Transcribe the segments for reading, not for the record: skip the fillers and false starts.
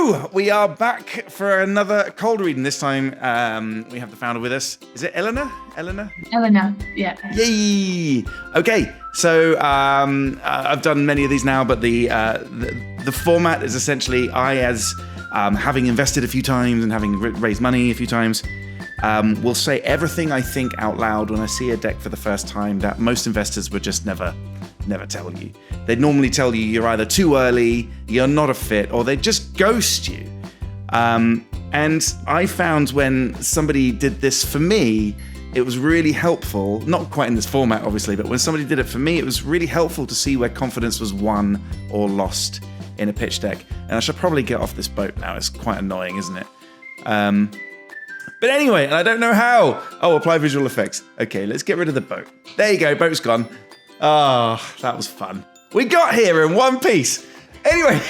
Hello! We are back for another cold read, and this time we have the founder with us. Is it Eleanor? Eleanor, yeah. Yay! Okay, so I've done many of these now, but the format is essentially I, as having invested a few times and having raised money a few times, will say everything I think out loud when I see a deck for the first time that most investors would just never tell you. They'd normally tell you you're either too early, you're not a fit, or they just ghost you. And I found when somebody did this for me, it was really helpful, not quite in this format obviously, but when somebody did it for me, it was really helpful to see where confidence was won or lost in a pitch deck. And I should probably get off this boat now, it's quite annoying, isn't it? But anyway, and I don't know how. Oh, apply visual effects. Okay, let's get rid of the boat. There you go, boat's gone. Oh, that was fun. We got here in one piece. Anyway,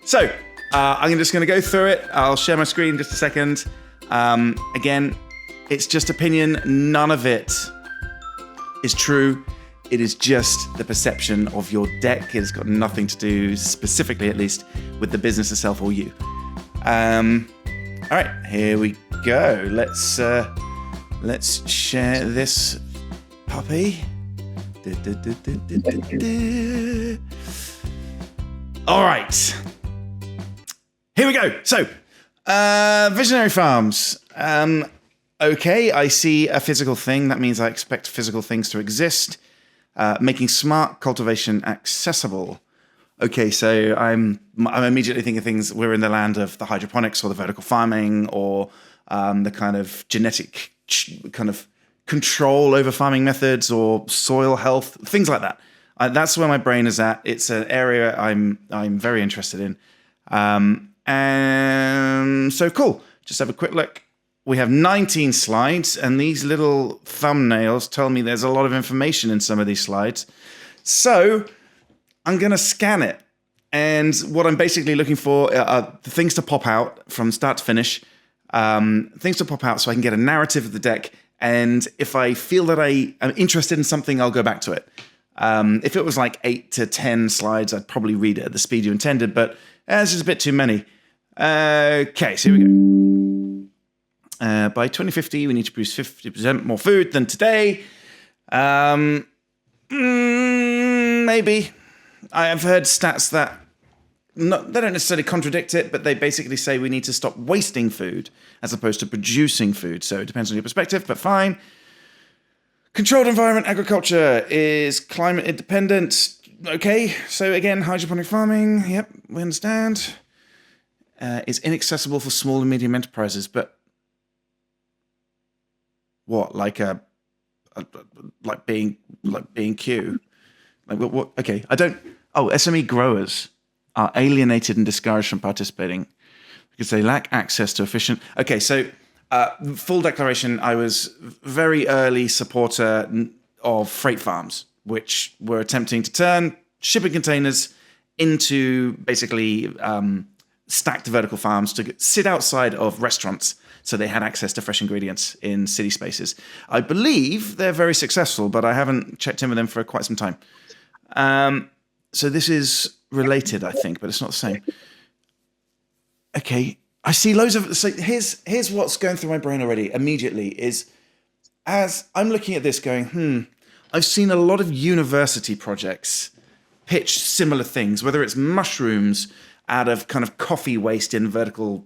so I'm just going to go through it. I'll share my screen in just a second. Again, it's just opinion. None of it is true. It is just the perception of your deck. It has got nothing to do, specifically at least, with the business itself or you. All right, here we go. Let's share this puppy. All right, here we go. So, visionary farms. Okay, I see a physical thing. That means I expect physical things to exist. Making smart cultivation accessible. Okay, so I'm immediately thinking of things. We're in the land of the hydroponics or the vertical farming or the kind of genetic kind of control over farming methods or soil health, things like that. That's where my brain is at. It's an area I'm very interested in. And so cool. Just have a quick look. We have 19 slides, and these little thumbnails tell me there's a lot of information in some of these slides. So I'm going to scan it. And what I'm basically looking for are the things to pop out from start to finish, things to pop out so I can get a narrative of the deck. And if I feel that I am interested in something, I'll go back to it. If it was like 8 to 10 slides, I'd probably read it at the speed you intended, but it's just a bit too many. Okay, so here we go. By 2050, we need to produce 50% more food than today. Maybe. I have heard stats that they don't necessarily contradict it, but they basically say we need to stop wasting food as opposed to producing food. So it depends on your perspective, but fine. Controlled environment agriculture is climate independent. Okay, so again, hydroponic farming, yep, we understand. Is inaccessible for small and medium enterprises, but what, like being Q? Like what? Okay, I don't. Oh, SME growers are alienated and discouraged from participating because they lack access to efficient. Okay, so full declaration: I was very early supporter of freight farms, which were attempting to turn shipping containers into basically stacked vertical farms to sit outside of restaurants. So they had access to fresh ingredients in city spaces. I believe they're very successful, but I haven't checked in with them for quite some time. So this is related, I think, but it's not the same. Okay, I see loads of... So here's what's going through my brain already immediately is as I'm looking at this going, I've seen a lot of university projects pitch similar things, whether it's mushrooms out of kind of coffee waste in vertical,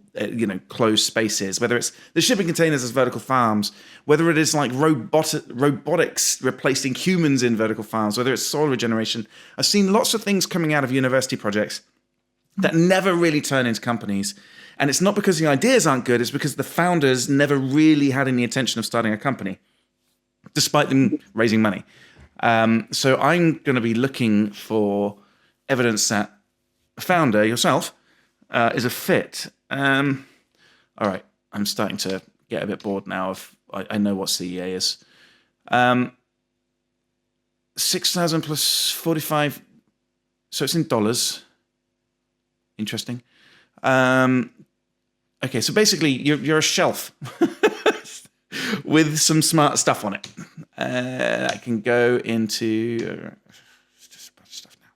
closed spaces, whether it's the shipping containers as vertical farms, whether it is like robotics replacing humans in vertical farms, whether it's soil regeneration. I've seen lots of things coming out of university projects that never really turn into companies. And it's not because the ideas aren't good, it's because the founders never really had any intention of starting a company, despite them raising money. So I'm going to be looking for evidence that founder yourself is a fit. All right, I'm starting to get a bit bored now. I know what CEA is. 6,000 plus 45, so it's in dollars. Interesting. Okay, so basically you're a shelf with some smart stuff on it. I can go into just a bunch of stuff now.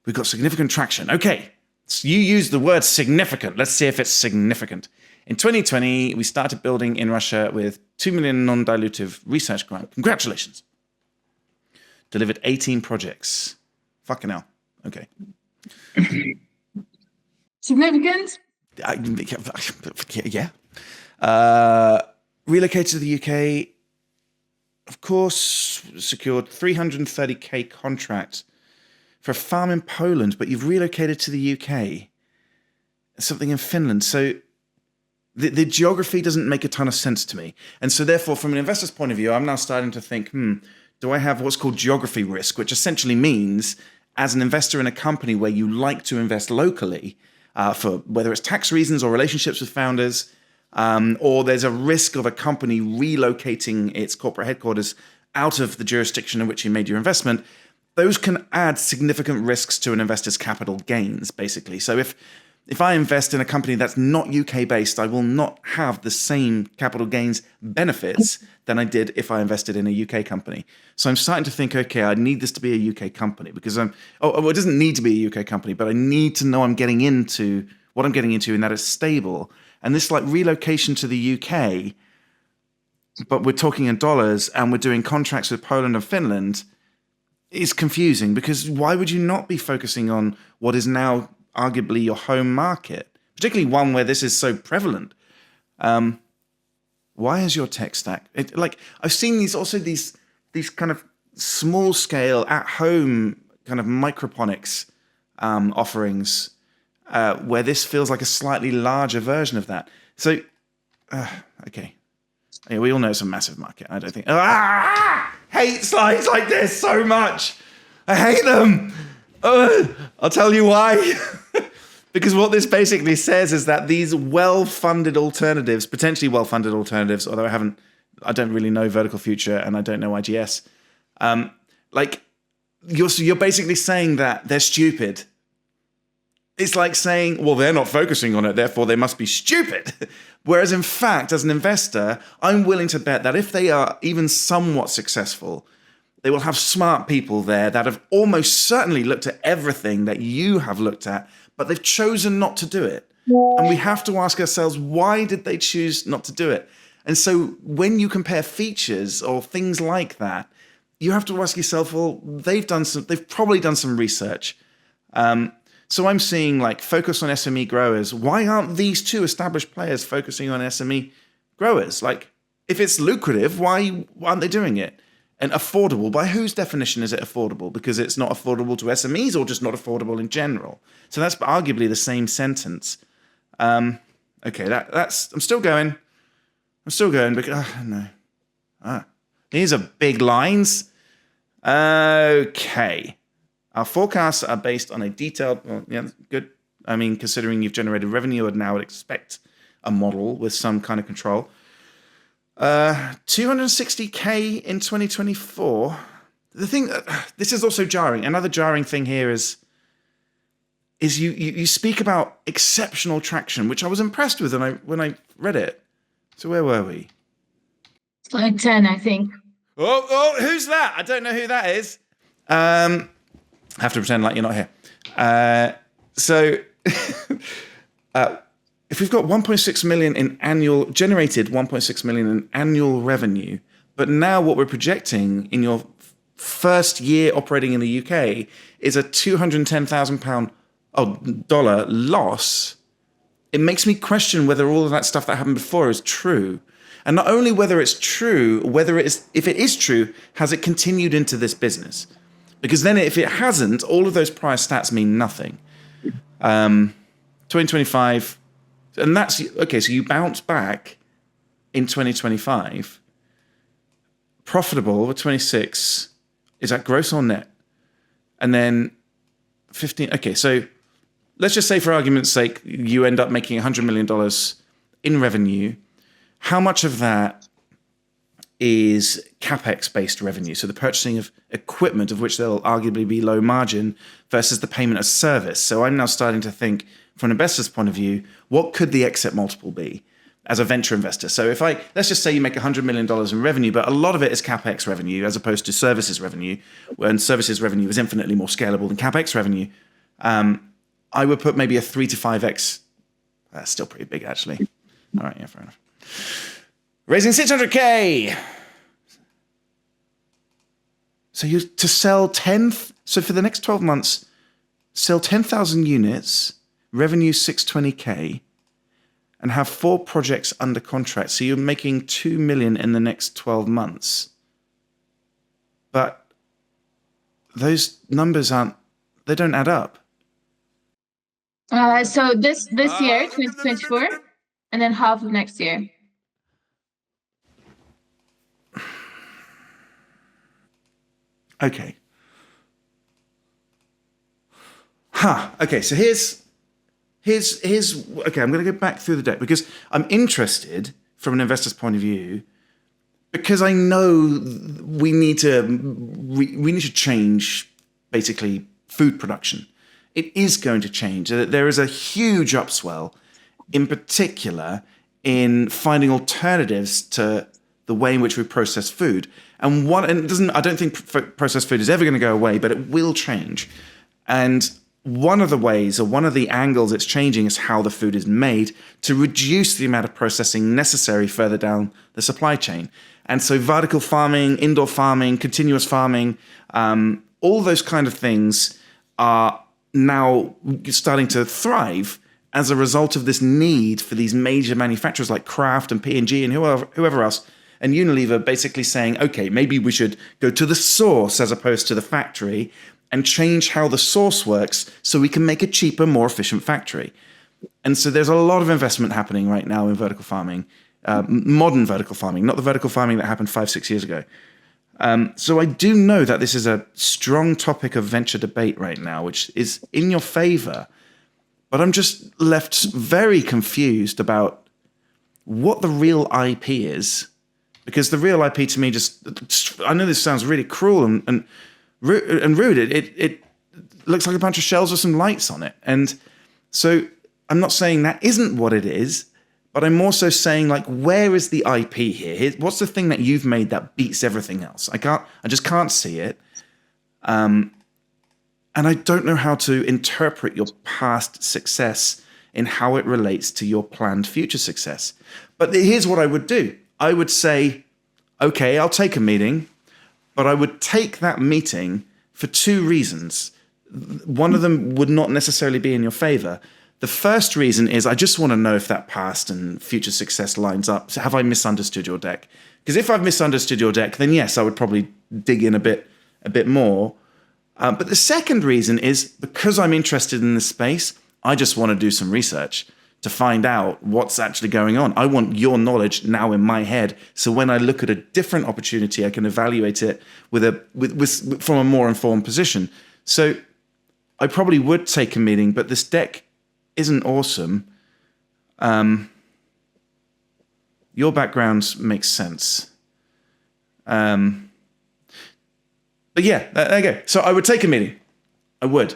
We've got significant traction. Okay, So you use the word significant. Let's see if it's significant. In 2020, we started building in Russia with 2 million non-dilutive research grant. Congratulations. Delivered 18 projects. Fucking hell. Okay. Significant? Yeah. Relocated to the UK. Of course, secured 330k contract for a farm in Poland, but you've relocated to the UK. Something in Finland. So the geography doesn't make a ton of sense to me. And so therefore, from an investor's point of view, I'm now starting to think, do I have what's called geography risk, which essentially means as an investor in a company where you like to invest locally, for whether it's tax reasons or relationships with founders, or there's a risk of a company relocating its corporate headquarters out of the jurisdiction in which you made your investment, those can add significant risks to an investor's capital gains, basically. So if I invest in a company that's not UK-based, I will not have the same capital gains benefits than I did if I invested in a UK company. So I'm starting to think, okay, I need this to be a UK company because it doesn't need to be a UK company, but I need to know I'm getting into what I'm getting into and that it's stable. And this like relocation to the UK, but we're talking in dollars and we're doing contracts with Poland and Finland is confusing because why would you not be focusing on what is now arguably your home market, particularly one where this is so prevalent? Why is your tech stack I've seen these kind of small scale at home kind of microponics offerings where this feels like a slightly larger version of that. So okay, yeah, we all know it's a massive market. I don't think hate slides like this so much. I hate them. I'll tell you why. Because what this basically says is that these well-funded alternatives, potentially well-funded alternatives, although I don't really know Vertical Future and I don't know IGS, you're basically saying that they're stupid. It's like saying, well, they're not focusing on it, therefore they must be stupid. Whereas in fact, as an investor, I'm willing to bet that if they are even somewhat successful, they will have smart people there that have almost certainly looked at everything that you have looked at, but they've chosen not to do it. And we have to ask ourselves, why did they choose not to do it? And so when you compare features or things like that, you have to ask yourself, well, they've probably done some research. So I'm seeing like focus on SME growers. Why aren't these two established players focusing on SME growers? Like, if it's lucrative, why aren't they doing it? And affordable, by whose definition is it affordable? Because it's not affordable to SMEs or just not affordable in general? So that's arguably the same sentence. Okay, I'm still going. Because, no. These are big lines. Okay. Our forecasts are based on a detailed, good. I mean, considering you've generated revenue, I'd now expect a model with some kind of control. 260k in 2024. The thing, this is also jarring. Another jarring thing here is you speak about exceptional traction, which I was impressed with when I read it. So where were we? Slide 10, I think. Oh, who's that? I don't know who that is. I have to pretend like you're not here. If we've got 1.6 million in generated 1.6 million in annual revenue, but now what we're projecting in your first year operating in the UK is a $210,000 loss, it makes me question whether all of that stuff that happened before is true. And not only whether it's true, if it is true, has it continued into this business? Because then if it hasn't, all of those prior stats mean nothing. 2025, and that's, okay, so you bounce back in 2025, profitable with 26, is that gross or net? And then 15, okay, so let's just say for argument's sake, you end up making $100 million in revenue. How much of that is CapEx-based revenue? So the purchasing of equipment, of which there'll arguably be low margin, versus the payment of service. So I'm now starting to think, from an investor's point of view, what could the exit multiple be as a venture investor? So let's just say you make $100 million in revenue, but a lot of it is CapEx revenue as opposed to services revenue, when services revenue is infinitely more scalable than CapEx revenue. I would put maybe a 3 to 5x. That's still pretty big, actually. All right, yeah, fair enough. Raising 600K. So you to sell 10. So for the next 12 months, sell 10,000 units, revenue 620K, and have 4 projects under contract. So you're making 2 million in the next 12 months. But those numbers they don't add up. So this year, 2024, and then half of next year. Okay. Okay, so here's okay, I'm going to go back through the deck because I'm interested from an investor's point of view, because I know we need to change basically food production. It is going to change. There is a huge upswell, in particular, in finding alternatives to the way in which we process food. And I don't think processed food is ever going to go away, but it will change. And one of the ways, or one of the angles it's changing, is how the food is made to reduce the amount of processing necessary further down the supply chain. And so vertical farming, indoor farming, continuous farming, all those kind of things are now starting to thrive as a result of this need for these major manufacturers like Kraft and P&G and whoever else, and Unilever basically saying, okay, maybe we should go to the source as opposed to the factory and change how the source works so we can make a cheaper, more efficient factory. And so there's a lot of investment happening right now in vertical farming, modern vertical farming, not the vertical farming that happened 5-6 years ago. So I do know that this is a strong topic of venture debate right now, which is in your favor. But I'm just left very confused about what the real IP is. Because the real IP to me I know this sounds really cruel and rude. It looks like a bunch of shells with some lights on it. And so I'm not saying that isn't what it is, but I'm also saying, like, where is the IP here? What's the thing that you've made that beats everything else? I just can't see it. And I don't know how to interpret your past success in how it relates to your planned future success. But here's what I would do. I would say, okay, I'll take a meeting, but I would take that meeting for 2 reasons. One of them would not necessarily be in your favor. The first reason is I just want to know if that past and future success lines up. So have I misunderstood your deck? Because if I've misunderstood your deck, then yes, I would probably dig in a bit more. But the second reason is because I'm interested in this space, I just want to do some research to find out what's actually going on. I want your knowledge now in my head, so when I look at a different opportunity, I can evaluate it from a more informed position. So I probably would take a meeting, but this deck isn't awesome. Your background makes sense. But yeah, there you go. So I would take a meeting. I would.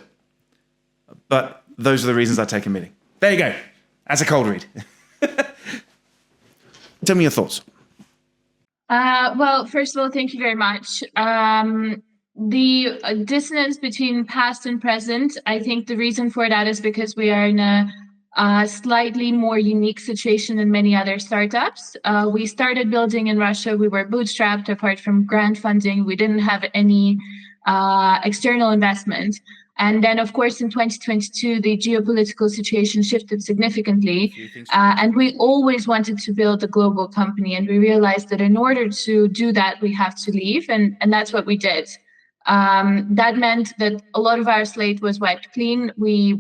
But those are the reasons I take a meeting. There you go. That's a cold read. Tell me your thoughts. Well, first of all, thank you very much. The dissonance between past and present, I think the reason for that is because we are in a slightly more unique situation than many other startups. We started building in Russia. We were bootstrapped. Apart from grant funding, we didn't have any external investment. And then, of course, in 2022, the geopolitical situation shifted significantly. And we always wanted to build a global company. And we realized that in order to do that, we have to leave. And that's what we did. That meant that a lot of our slate was wiped clean. We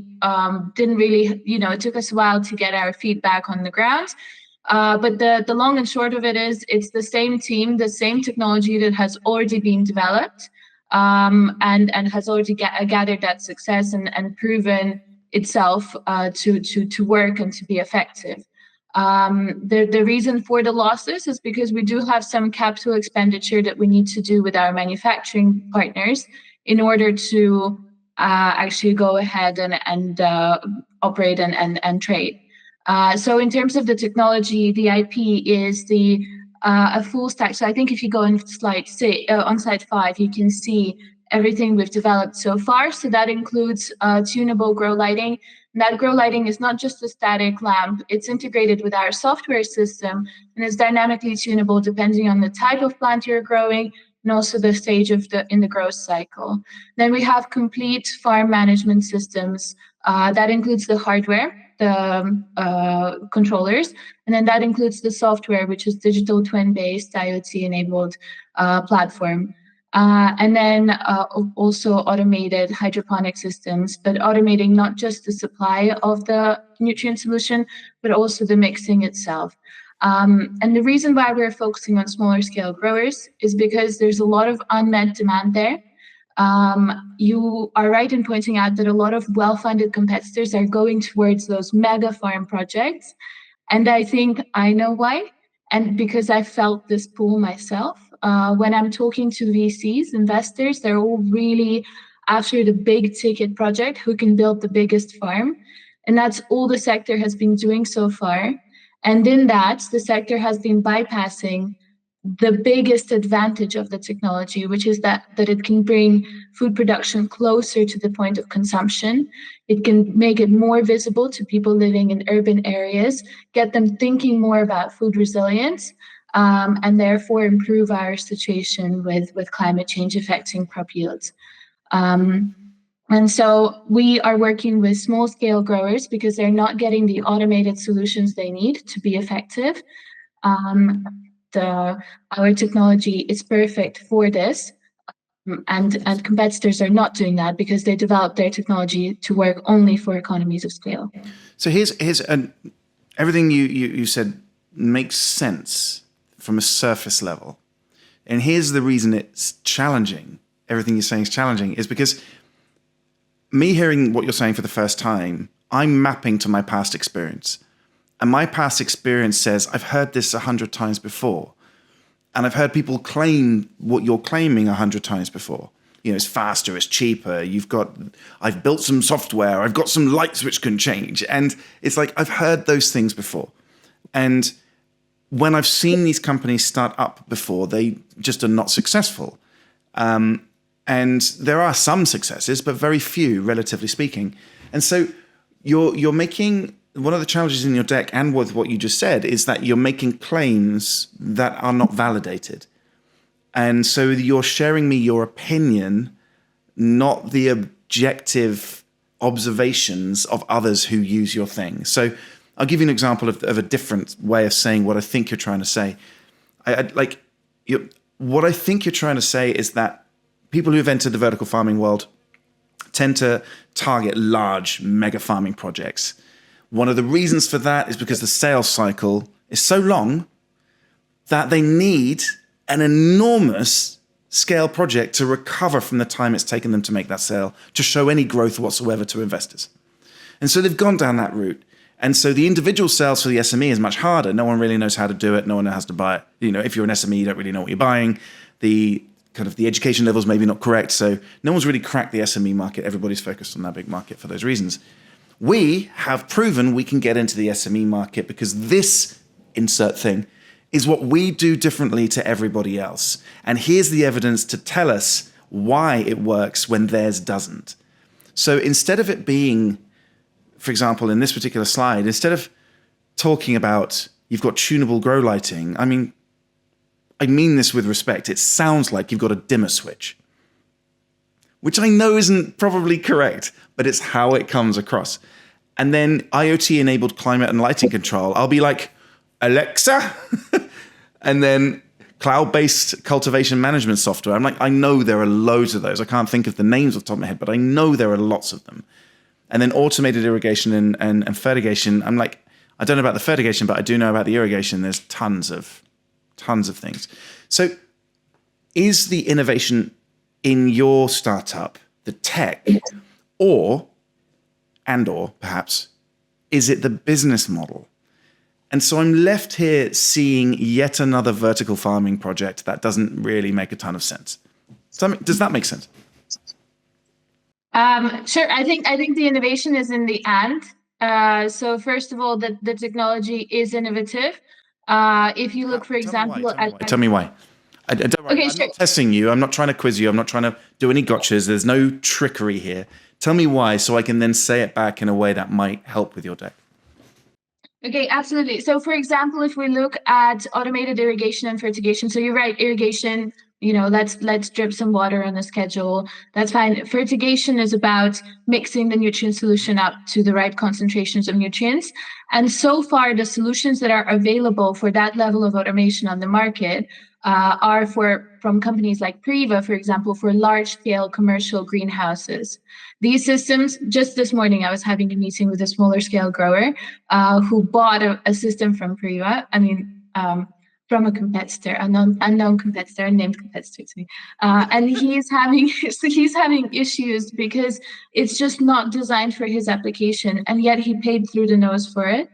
didn't really, it took us a while to get our feedback on the ground. But the long and short of it is it's the same team, the same technology that has already been developed. And has already gathered that success and proven itself to work and to be effective. The reason for the losses is because we do have some capital expenditure that we need to do with our manufacturing partners in order to actually go ahead and operate and trade. So in terms of the technology, the IP is a full stack. So I think if you go on slide 5, you can see everything we've developed so far. So that includes tunable grow lighting. And that grow lighting is not just a static lamp, it's integrated with our software system and is dynamically tunable depending on the type of plant you're growing and also the stage of the in the growth cycle. Then we have complete farm management systems. That includes the hardware, the controllers, and then that includes the software, which is digital twin-based IoT-enabled platform. And then also automated hydroponic systems, but automating not just the supply of the nutrient solution, but also the mixing itself. And the reason why we're focusing on smaller scale growers is because there's a lot of unmet demand there. You are right in pointing out that a lot of well-funded competitors are going towards those mega farm projects. And I think I know why. And because I felt this pull myself. When I'm talking to VCs, investors, they're all really after the big ticket project, who can build the biggest farm. And that's all the sector has been doing so far. And in that, the sector has been bypassing the biggest advantage of the technology, which is that it can bring food production closer to the point of consumption. It can make it more visible to people living in urban areas, get them thinking more about food resilience, and therefore improve our situation with climate change affecting crop yields. And so we are working with small scale growers because they're not getting the automated solutions they need to be effective. Our technology is perfect for this, and competitors are not doing that because they developed their technology to work only for economies of scale. So here's everything you said makes sense from a surface level, and here's the reason it's challenging. Everything you're saying is challenging is because me hearing what you're saying for the first time, I'm mapping to my past experience. And my past experience says, I've heard this 100 times before. And I've heard people claim what you're claiming 100 times before. You know, it's faster, it's cheaper. I've built some software. I've got some lights which can change. And it's like, I've heard those things before. And when I've seen these companies start up before, they just are not successful. And there are some successes, but very few, relatively speaking. And so you're making... One of the challenges in your deck and with what you just said is that you're making claims that are not validated. And so you're sharing me your opinion, not the objective observations of others who use your thing. So I'll give you an example of a different way of saying what I think you're trying to say. What I think you're trying to say is that people who have entered the vertical farming world tend to target large mega farming projects. One of the reasons for that is because the sales cycle is so long that they need an enormous scale project to recover from the time it's taken them to make that sale, to show any growth whatsoever to investors. And so they've gone down that route. And so the individual sales for the SME is much harder. No one really knows how to do it. No one knows how to buy it. You know, if you're an SME, you don't really know what you're buying. The education level is maybe not correct. So no one's really cracked the SME market. Everybody's focused on that big market for those reasons. We have proven we can get into the SME market because this insert thing is what we do differently to everybody else. And here's the evidence to tell us why it works when theirs doesn't. So instead of it being, for example, in this particular slide, instead of talking about you've got tunable grow lighting, I mean this with respect, it sounds like you've got a dimmer switch, which I know isn't probably correct, but it's how it comes across. And then IoT-enabled climate and lighting control, I'll be like, Alexa, and then cloud-based cultivation management software. I'm like, I know there are loads of those. I can't think of the names off the top of my head, but I know there are lots of them. And then automated irrigation and fertigation. I'm like, I don't know about the fertigation, but I do know about the irrigation. There's tons of things. So is the innovation in your startup the tech, or perhaps, is it the business model? And so I'm left here seeing yet another vertical farming project that doesn't really make a ton of sense. So, does that make sense? Sure. I think the innovation is in the and. So first of all, the technology is innovative. If you look, for example, tell me why. don't worry, Okay, I'm sure. not testing you. I'm not trying to quiz you. I'm not trying to do any gotchas. There's no trickery here. Tell me why, so I can then say it back in a way that might help with your deck. Okay, absolutely. So, for example, if we look at automated irrigation and fertigation, so you're right, irrigation, let's drip some water on a schedule. That's fine. Fertigation is about mixing the nutrient solution up to the right concentrations of nutrients. And so far, the solutions that are available for that level of automation on the market are from companies like Priva, for example, for large-scale commercial greenhouses. These systems, just this morning, I was having a meeting with a smaller scale grower who bought a system from Priva. From a competitor, unknown competitor, named competitor to me, and he's having issues because it's just not designed for his application, and yet he paid through the nose for it.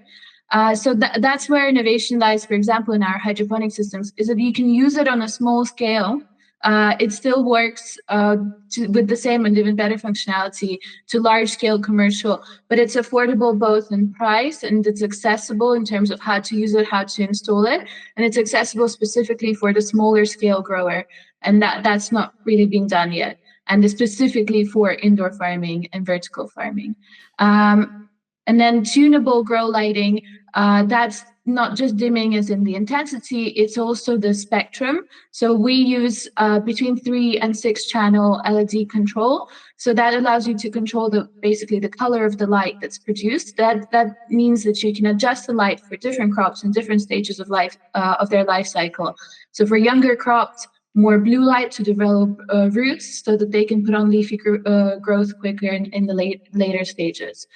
So that's where innovation lies, for example, in our hydroponic systems, is that you can use it on a small scale. It still works with the same and even better functionality to large scale commercial, but it's affordable both in price and it's accessible in terms of how to use it, how to install it, and it's accessible specifically for the smaller scale grower. And that's not really being done yet. And specifically for indoor farming and vertical farming. And then tunable grow lighting, that's not just dimming as in the intensity, it's also the spectrum. So we use between 3 and 6 channel LED control. So that allows you to control basically the color of the light that's produced. That means that you can adjust the light for different crops in different stages of life of their life cycle. So for younger crops, more blue light to develop roots so that they can put on leafy growth quicker in the later stages.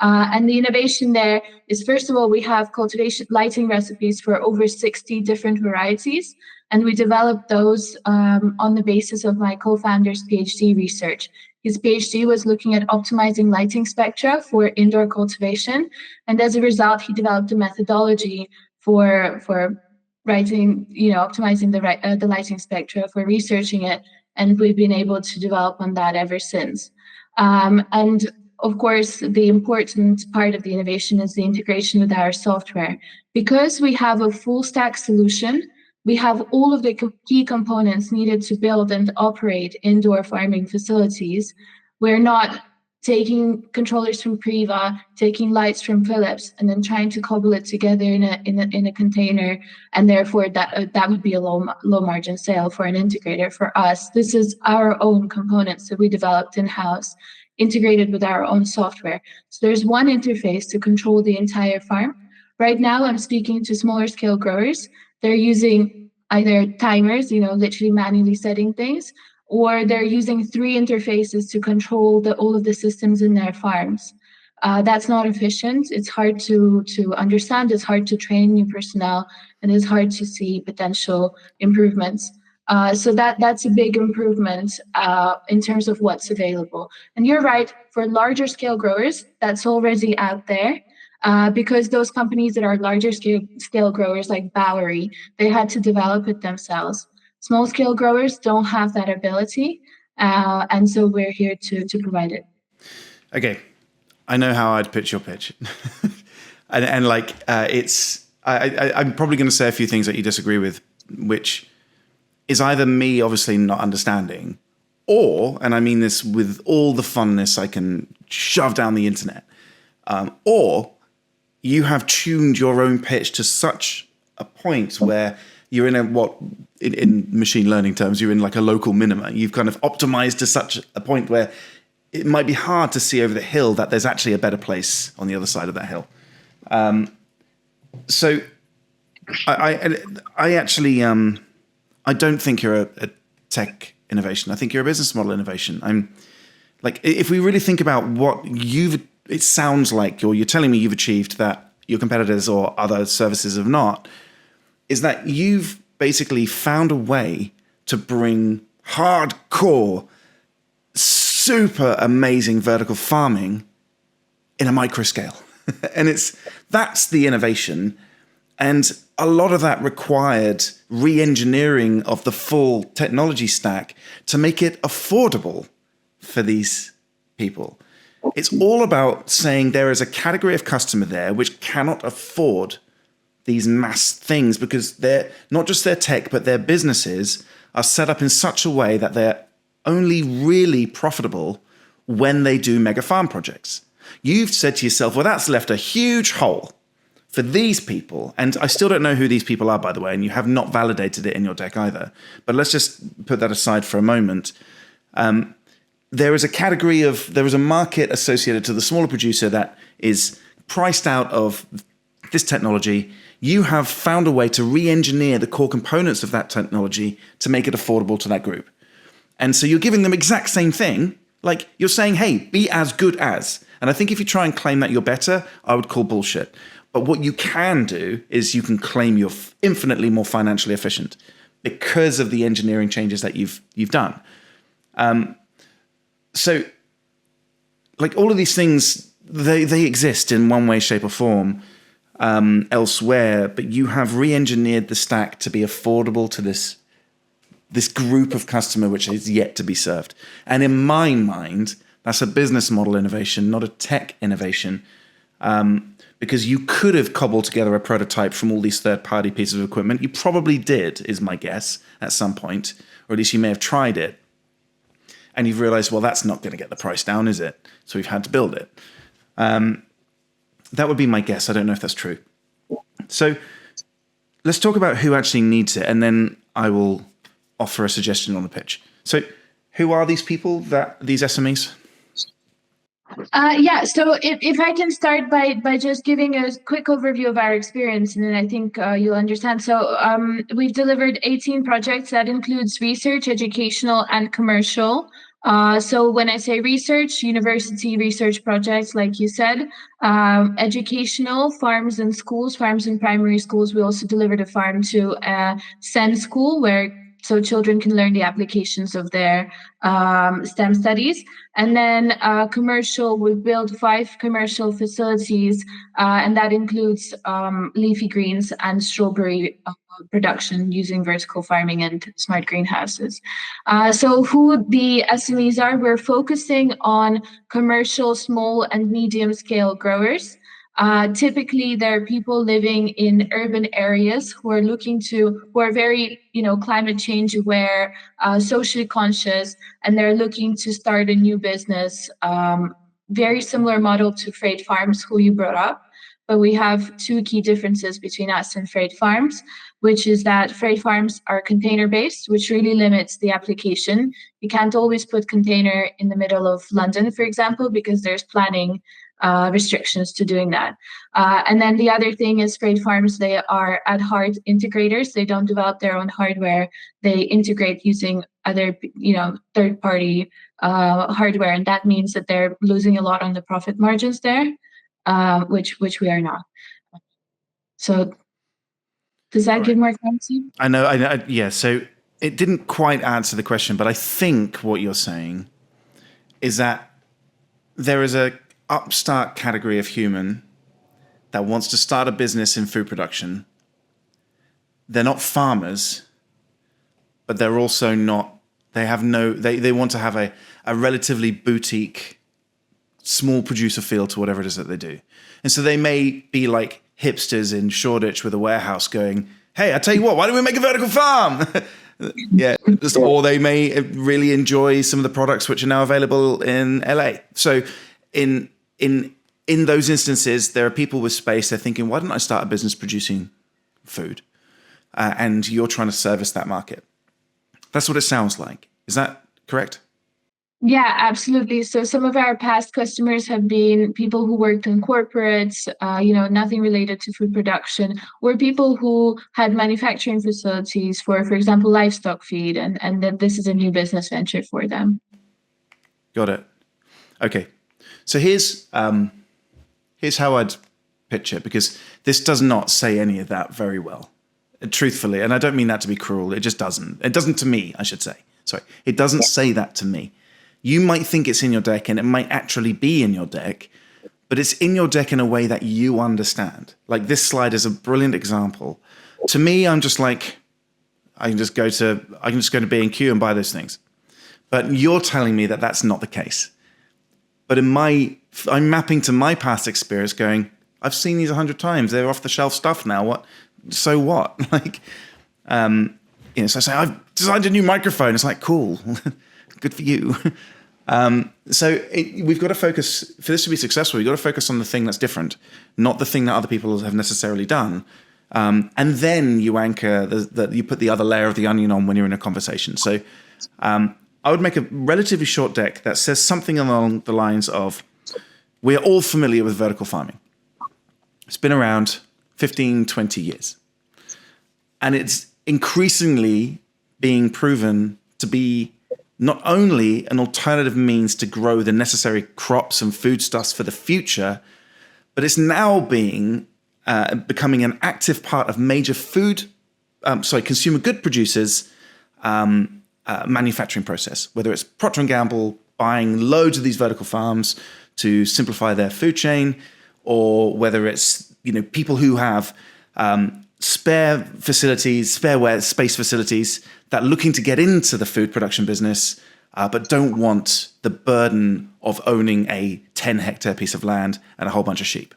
And the innovation there is, first of all, we have cultivation lighting recipes for over 60 different varieties, and we developed those on the basis of my co-founder's PhD research. His PhD was looking at optimizing lighting spectra for indoor cultivation, and as a result, he developed a methodology for writing, optimizing the lighting spectra, for researching it, and we've been able to develop on that ever since. And of course, the important part of the innovation is the integration with our software. Because we have a full stack solution, we have all of the key components needed to build and operate indoor farming facilities. We're not taking controllers from Priva, taking lights from Philips, and then trying to cobble it together in a container, and therefore that would be a low margin sale for an integrator. For us, this is our own components that we developed in-house, integrated with our own software. So there's one interface to control the entire farm. Right now, I'm speaking to smaller scale growers. They're using either timers, literally manually setting things, or they're using 3 interfaces to control all of the systems in their farms. That's not efficient. It's hard to understand. It's hard to train new personnel, and it's hard to see potential improvements. So that's a big improvement in terms of what's available. And you're right, for larger scale growers, that's already out there. Because those companies that are larger scale growers like Bowery, they had to develop it themselves. Small scale growers don't have that ability, and so we're here to provide it. Okay, I know how I'd pitch your pitch, and I'm probably going to say a few things that you disagree with, which is either me obviously not understanding, or, and I mean this with all the funness I can shove down the internet, or you have tuned your own pitch to such a point where you're in in machine learning terms, you're in like a local minima. You've kind of optimized to such a point where it might be hard to see over the hill that there's actually a better place on the other side of that hill. So I actually, I don't think you're a tech innovation. I think you're a business model innovation. I'm like, if we really think about what it sounds like you're telling me you've achieved that your competitors or other services have not, is that you've basically found a way to bring hardcore, super amazing vertical farming in a micro scale. And that's the innovation. And a lot of that required re-engineering of the full technology stack to make it affordable for these people. It's all about saying there is a category of customer there which cannot afford these mass things because they're not just their tech, but their businesses are set up in such a way that they're only really profitable when they do mega farm projects. You've said to yourself, well, that's left a huge hole for these people. And I still don't know who these people are, by the way, and you have not validated it in your deck either. But let's just put that aside for a moment. There is a market associated to the smaller producer that is priced out of this technology. You have found a way to re-engineer the core components of that technology to make it affordable to that group. And so you're giving them exact same thing. Like you're saying, hey, be as good as. And I think if you try and claim that you're better, I would call bullshit. But what you can do is you can claim you're infinitely more financially efficient because of the engineering changes that you've done. So like all of these things, they exist in one way, shape or form elsewhere, but you have re-engineered the stack to be affordable to this group of customer which is yet to be served. And in my mind, that's a business model innovation, not a tech innovation. Because you could have cobbled together a prototype from all these third-party pieces of equipment. You probably did, is my guess, at some point. Or at least you may have tried it. And you've realized, well, that's not going to get the price down, is it? So we've had to build it. That would be my guess. I don't know if that's true. So let's talk about who actually needs it, and then I will offer a suggestion on the pitch. So who are these people, these SMEs? So if I can start by just giving a quick overview of our experience, and then I think you'll understand. So we've delivered 18 projects. That includes research, educational, and commercial. So when I say research, university research projects, like you said, educational, farms and schools, farms and primary schools. We also delivered a farm to a SEN school so children can learn the applications of their STEM studies. And then commercial, we built 5 commercial facilities, and that includes leafy greens and strawberry production using vertical farming and smart greenhouses. So who the SMEs are, we're focusing on commercial, small and medium scale growers. Typically, there are people living in urban areas who are very, climate change aware, socially conscious, and they're looking to start a new business. Very similar model to freight farms, who you brought up. But we have 2 key differences between us and freight farms, which is that freight farms are container-based, which really limits the application. You can't always put container in the middle of London, for example, because there's planning restrictions to doing that. And then the other thing is freight farms, they are at heart integrators. They don't develop their own hardware. They integrate using other, third-party hardware. And that means that they're losing a lot on the profit margins there, which we are not. So does that give more clarity? I know. Yeah, so it didn't quite answer the question, but I think what you're saying is that there is a upstart category of human that wants to start a business in food production. They're not farmers, but they're also not, they want to have a relatively boutique, small producer feel to whatever it is that they do. And so they may be like hipsters in Shoreditch with a warehouse going, hey, I tell you what, why don't we make a vertical farm? Yeah, or they may really enjoy some of the products which are now available in LA. So in those instances, there are people with space. They're thinking, why don't I start a business producing food? And you're trying to service that market. That's what it sounds like. Is that correct? Yeah, absolutely. So some of our past customers have been people who worked in corporates, nothing related to food production, or people who had manufacturing facilities for example, livestock feed, and that this is a new business venture for them. Got it. Okay. So here's how I'd pitch it, because this does not say any of that very well, truthfully. And I don't mean that to be cruel. It just doesn't. It doesn't to me, I should say. Sorry. It doesn't say that to me. You might think it's in your deck, and it might actually be in your deck, but it's in your deck in a way that you understand. Like this slide is a brilliant example. To me, I'm just like, I can just go to B&Q and buy those things. But you're telling me that that's not the case. But I'm mapping to my past experience going, I've seen these 100 times. They're off the shelf stuff now. What? So what? Like, so I say, I've designed a new microphone. It's like, cool, good for you. We've got to focus, for this to be successful, we've got to focus on the thing that's different, not the thing that other people have necessarily done. And then you anchor, you put the other layer of the onion on when you're in a conversation. So I would make a relatively short deck that says something along the lines of, we're all familiar with vertical farming. It's been around 15, 20 years. And it's increasingly being proven to be not only an alternative means to grow the necessary crops and foodstuffs for the future, but it's now becoming an active part of major consumer good producers' manufacturing process. Whether it's Procter & Gamble buying loads of these vertical farms to simplify their food chain, or whether it's people who have spare space facilities that are looking to get into the food production business, but don't want the burden of owning a 10-hectare piece of land and a whole bunch of sheep.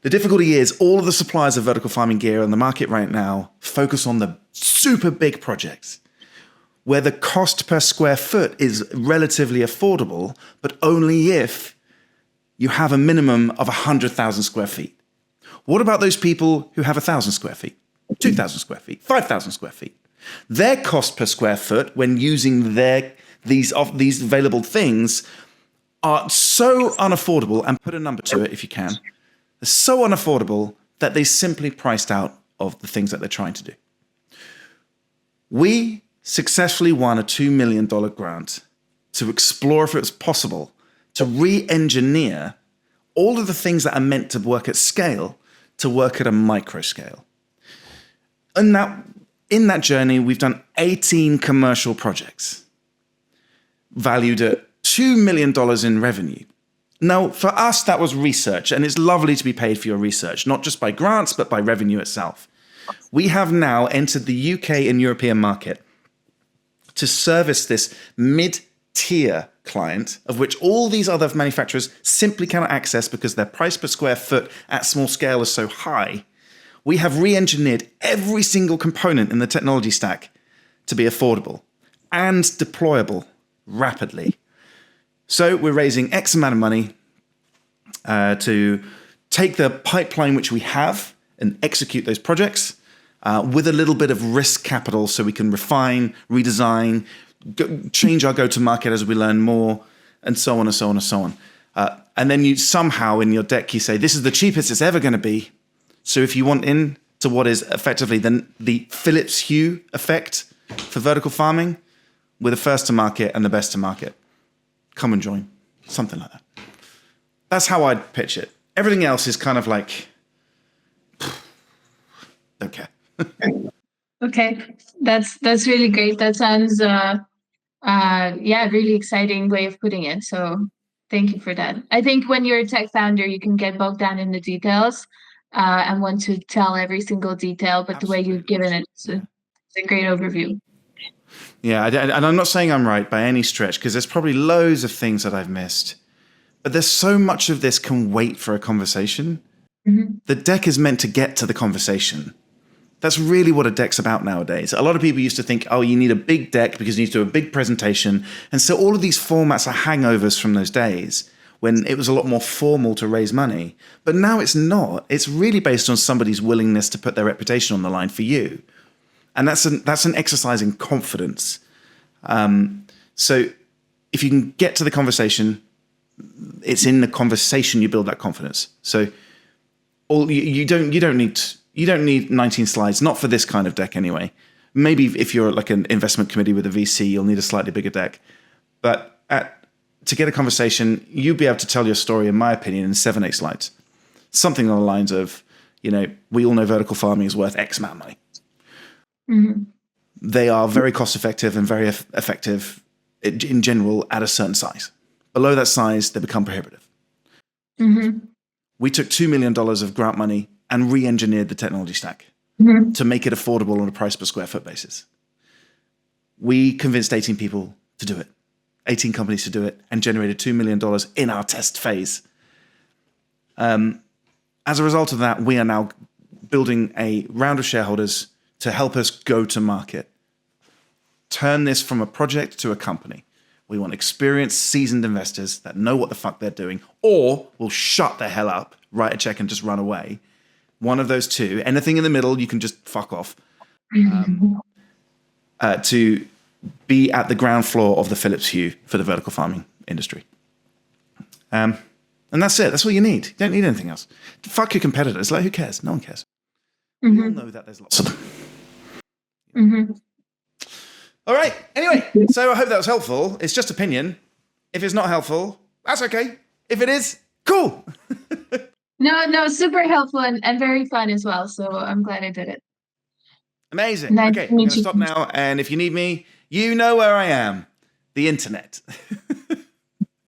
The difficulty is all of the suppliers of vertical farming gear on the market right now focus on the super big projects where the cost per square foot is relatively affordable, but only if you have a minimum of 100,000 square feet. What about those people who have 1,000 square feet, 2,000 square feet, 5,000 square feet? Their cost per square foot when using these available things are so unaffordable, and put a number to it if you can, they're so unaffordable that they simply priced out of the things that they're trying to do. We successfully won a $2 million grant to explore if it was possible to re-engineer all of the things that are meant to work at scale to work at a micro scale. And in that journey, we've done 18 commercial projects valued at $2 million in revenue. Now, for us, that was research, and it's lovely to be paid for your research, not just by grants, but by revenue itself. We have now entered the UK and European market to service this mid-tier client, of which all these other manufacturers simply cannot access because their price per square foot at small scale is so high. We have re-engineered every single component in the technology stack to be affordable and deployable rapidly. So we're raising X amount of money to take the pipeline which we have and execute those projects with a little bit of risk capital so we can refine, redesign, change our go-to-market as we learn more, and so on and so on and so on. And then you somehow in your deck, you say, this is the cheapest it's ever going to be. So if you want in to what is effectively the Philips Hue effect for vertical farming, we're the first to market and the best to market. Come and join. Something like that. That's how I'd pitch it. Everything else is kind of like, don't care. Okay, that's really great. That sounds really exciting way of putting it. So thank you for that. I think when you're a tech founder, you can get bogged down in the details and want to tell every single detail, but Absolutely. The way you've given it, it's a great overview. Yeah, and I'm not saying I'm right by any stretch, because there's probably loads of things that I've missed. But there's so much of this can wait for a conversation. Mm-hmm. The deck is meant to get to the conversation. That's really what a deck's about nowadays. A lot of people used to think, oh, you need a big deck because you need to do a big presentation. And so all of these formats are hangovers from those days when it was a lot more formal to raise money. But now it's not. It's really based on somebody's willingness to put their reputation on the line for you. And that's an exercise in confidence. So if you can get to the conversation, it's in the conversation you build that confidence. So you don't need 19 slides, not for this kind of deck anyway. Maybe if you're like an investment committee with a VC, you'll need a slightly bigger deck. But to get a conversation, you'll be able to tell your story, in my opinion, in 7-8 slides. Something along the lines of, we all know vertical farming is worth X amount of money. Mm-hmm. They are very cost effective and very effective in general at a certain size. Below that size, they become prohibitive. Mm-hmm. We took $2 million of grant money and re-engineered the technology stack to make it affordable on a price per square foot basis. We convinced 18 people to do it, 18 companies to do it, and generated $2 million in our test phase. as a result of that, we are now building a round of shareholders to help us go to market. Turn this from a project to a company. We want experienced, seasoned investors that know what the fuck they're doing, or will shut the hell up, write a check and just run away. One of those two. Anything in the middle, you can just fuck off. To be at the ground floor of the Philips Hue for the vertical farming industry. And that's it. That's all you need. You don't need anything else. Fuck your competitors. Like, who cares? No one cares. We all know that there's lots of them. All right. Anyway, so I hope that was helpful. It's just opinion. If it's not helpful, that's okay. If it is, cool. No, super helpful and very fun as well. So I'm glad I did it. Amazing. Nice Okay, to I'm meet going to you. stop now. And if you need me, you know where I am. The internet.